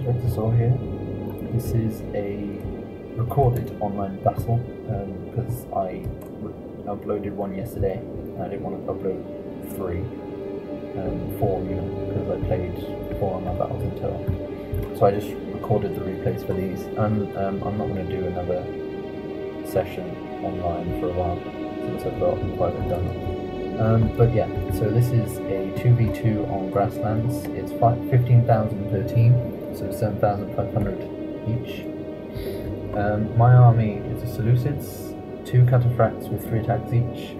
Rexasaur here. This is a recorded online battle because I uploaded one yesterday and I didn't want to upload four even, because I played 4 online battles in total. So I just recorded the replays for these, and I'm not going to do another session online for a while since I've got quite a bit done. But yeah, so this is a 2v2 on grasslands. It's 15,000 per team, so 7,500 each. My army is the Seleucids, 2 cataphracts with 3 attacks each,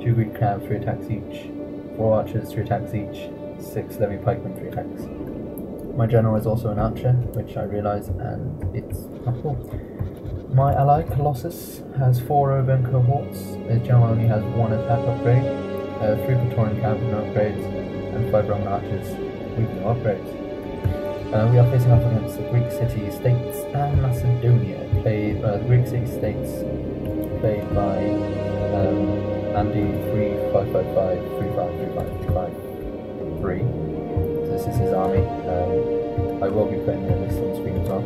2 Greek cav, 3 attacks each, 4 archers, 3 attacks each, 6 levy pikemen, 3 attacks. My general is also an archer, which I realise, and it's helpful. My ally, Colossus, has 4 urban cohorts. His general only has 1 attack upgrade, 3 Praetorian cav with no upgrades, and 5 Roman archers with no upgrades. We are facing off against the Greek city-states and Macedonia. The Greek city-states played by Andy 3555 3535 3. So this is his army. I will be putting the list on screen as well.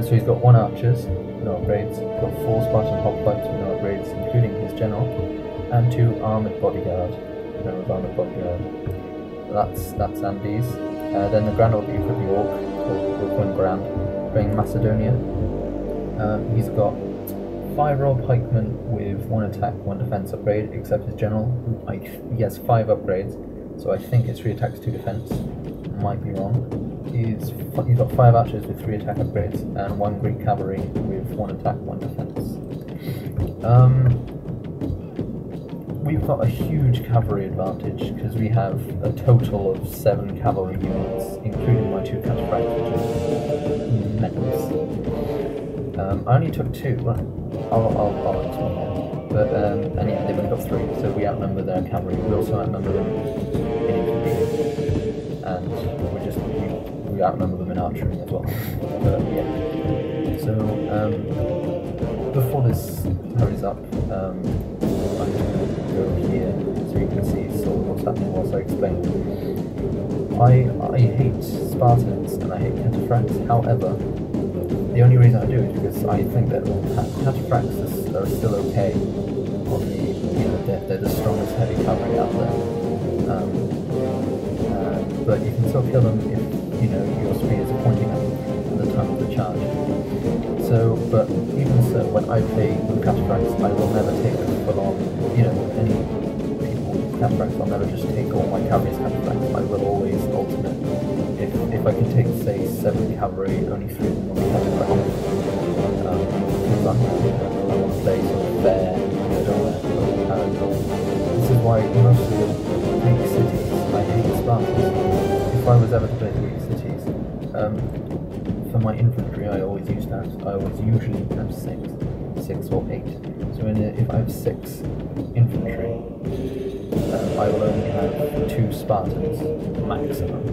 So he's got 1 archers, no upgrades, got 4 Spartan hoplites with no upgrades, including his general, and 2 armoured bodyguard. Armoured bodyguard. That's Andy's. Then the Grand Orc for the Orc, or 1 Grand, playing Macedonia. He's got 5 raw pikemen with 1 attack, 1 defense upgrade, except his general. He has 5 upgrades, so I think it's 3 attacks, 2 defense. Might be wrong. He's got 5 archers with 3 attack upgrades, and 1 Greek cavalry with 1 attack, 1 defense. We've got a huge cavalry advantage because we have a total of 7 cavalry units, including my 2 cataphracts, which is immense. I only took 2. Well, I'll explain that. But and yeah, they've only got 3, so we outnumber their cavalry. We also outnumber them in infantry, and we outnumber them in archery as well. But yeah. So before this hurries up, I'm just going to go here so you can see sort of what's happening whilst I explain. I hate Spartans and I hate cataphracts. However, the only reason I do is because I think that cataphracts are still okay on the, they're the strongest heavy cavalry out there. But you can still kill them if, your spears are pointing at the time of the charge. So, but even so, when I play with cataphracts, I will never take a full-on, any people with cataphracts, I'll never just take all my cavalry's cataphracts. I will always alternate. If I can take, say, 7 cavalry, only 3 of them will be cataphracts. Because I want to play sort of fair, this is why most of the Greek cities, I hate Spartans. If I was ever to play Greek cities, for my infantry I always usually have 6 or 8. So if I have 6 infantry, I will only have 2 Spartans maximum.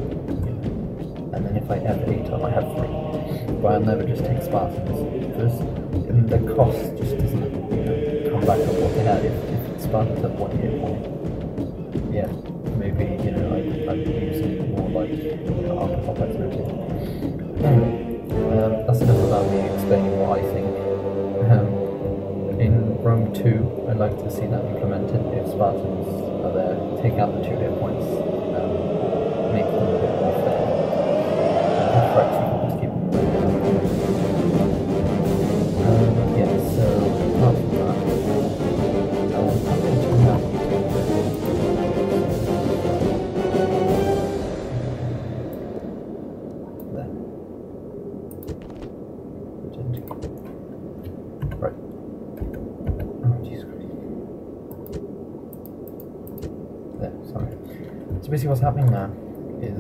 And then if I have 8, I might have 3. But I'll never just take Spartans, because the cost just doesn't come back up what they had. If Spartans have 1 hit point, yeah, maybe I'd use it more like armor complex routine. Anyway, that's enough about me explaining what I think. In Rome 2, I'd like to see that implemented. If Spartans are there, take out the 2 hit points, make them a bit more fair. Just keep them yeah, so apart from that, I'm going to turn that right. Oh, Jesus Christ. There, sorry. So basically what's happening now is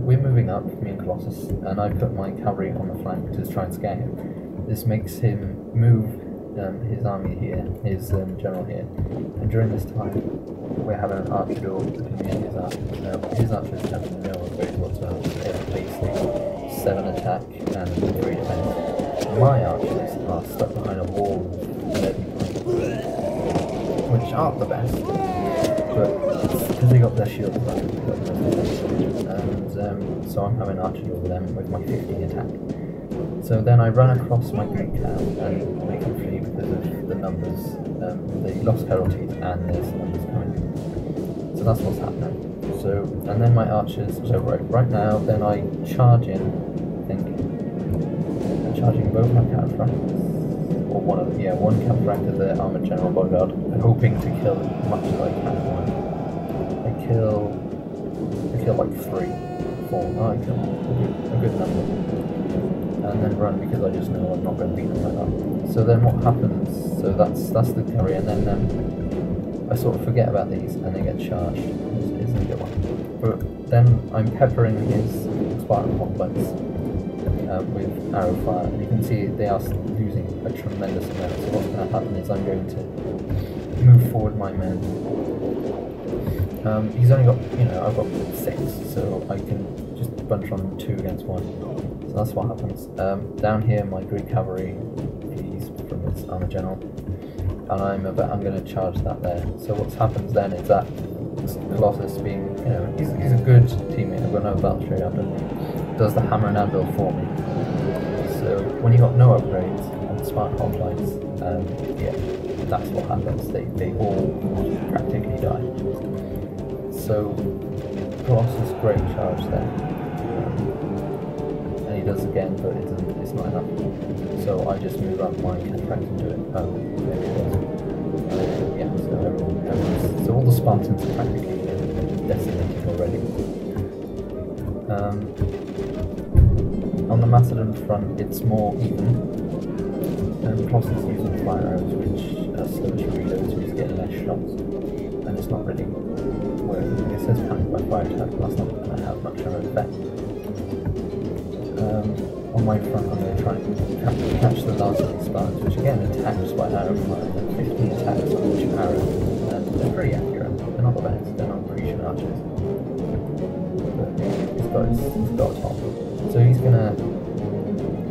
we're moving up, me and Colossus, and I put my cavalry on the flank to try and scare him. This makes him move his army here, his general here, and during this time we're having an archer duel between me and his archers. His archers have no upgrades whatsoever. They have basically 7 attack and 3 defense. My archers are stuck behind a wall of levy pikemen, which aren't the best. but because they got their shields back, and so I'm having archers over them with my 50 attack. So then I run across my Greek camp and make them flee because of the numbers. They lost casualties and there's numbers coming. So that's what's happening. So, and then my archers, so right now, then I charge in, I think, I'm charging both my cataphracts, or one of them, yeah, one cataphracts of the armored general bodyguard, and hoping to kill as much as I can. I kill like 3, 4, I kill a good number, and then run because I just know I'm not going to beat them like that. So then what happens, so that's the carry, and then I sort of forget about these and they get charged. It's a good one. But then I'm peppering his Spartan hoplites with arrow fire, and you can see they are losing a tremendous amount. So what's going to happen is I'm going to move forward my men. He's only got, I've got 6, so I can just bunch on 2 against 1. So that's what happens. Down here, my Greek cavalry flees from its armor general, and I'm going to charge that there. So what happens then is that Colossus, being, he's a good teammate. I've got no battle straight after, does the hammer and anvil for me. So when you got no upgrades on Spartan hoplites, yeah, that's what happens. They all practically die. So Colossus, great charge there, and he does again, but it's not enough. So I just move up my cataphract and do it. Maybe it does. Yeah. So all the Spartans are practically decimated already. On the Macedon front, it's more even. Colossus is using fire arrows, which are slow to reload, so he's getting less shots, and it's not really working. It says panic by fire attack, but that's not going to have much of an effect. On my front, I'm going to try and catch the last of these Spartans, which again attacks by arrow fire. 15 attacks on each arrow, and they're pretty accurate. They're not the best, they're not Grecian archers. But he's got a top. So he's going to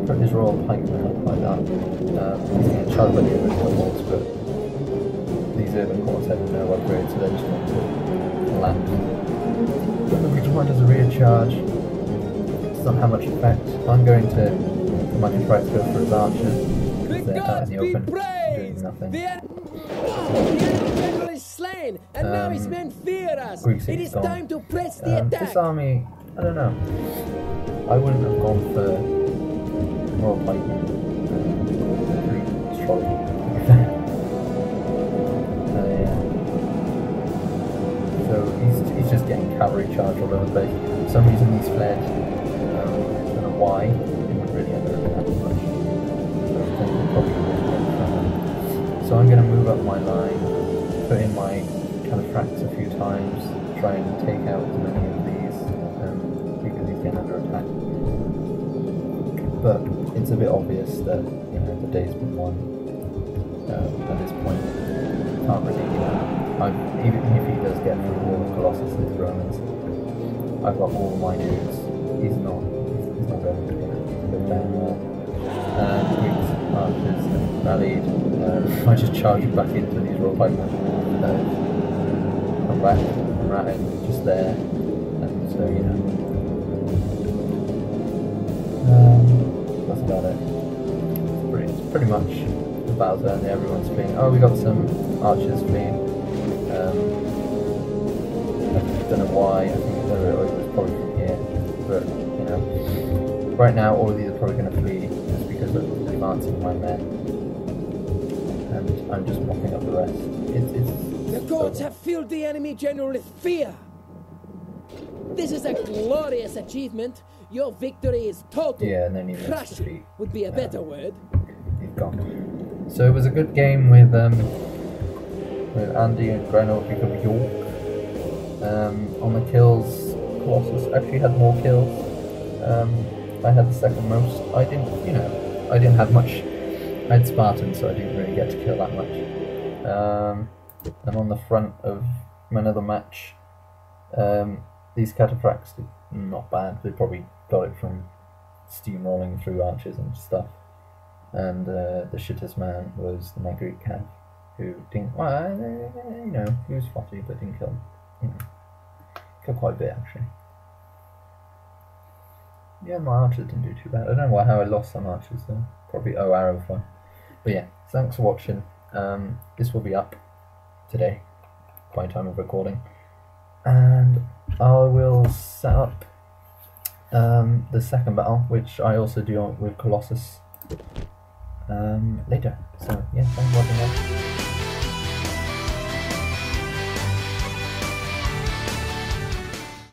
put his royal pikemen up like that. He's going to charge by the urban walls, but these urban courts have no upgrades, so they're just going to land. But the Victoria does a rear charge. Does not have much effect. I'm going to my cataphracts go for his archers. They're out in the open, doing nothing. The enemy is slain, and now his men fear us. It is time to press the attack. This army, I don't know. I wouldn't have gone for more like pretty strong. So he's just getting cavalry charge all over the place. For some reason he's fled. I don't know why. He wouldn't really end up that much. So I'm going to move up my line, put in my cataphracts a few times, try and take out as many of these, because he's getting under attack. But it's a bit obvious that the day's been won at this point. Can't really, even if he does get through all the Colossus and the Romans, I've got all my dudes. He's not going to go down there. Greeks archers rallied. I just charged back into these royal pikemen. I'm back, I'm ratting just there, and so that's about it. It's pretty much the battle's end. Everyone's fleeing. Oh, we got some archers fleeing. I don't know why. I think it was probably from here, but right now all of these are probably going to flee just because of advancing my men, and I'm just mopping up the rest. The gods have filled the enemy general with fear. This is a glorious achievement. Your victory is total. Yeah, and then he crushing would be a better word. He's gone. So it was a good game with Andy and Greno of York. On the kills, Colossus actually had more kills. I had the second most. I didn't have much. I had Spartans, so I didn't really get to kill that much. And on the front of another match, these cataphracts did not bad. They probably got it from steamrolling through archers and stuff. And the shittest man was my Greek cav. who didn't, well, you know, he was spotty but didn't kill, you know, kill quite a bit actually. Yeah, my archers didn't do too bad. I don't know how I lost some archers though. Probably arrow fun. But yeah, thanks for watching. This will be up today by time of recording, and I will set up the second battle, which I also do with Colossus later. So yeah, thanks for watching guys.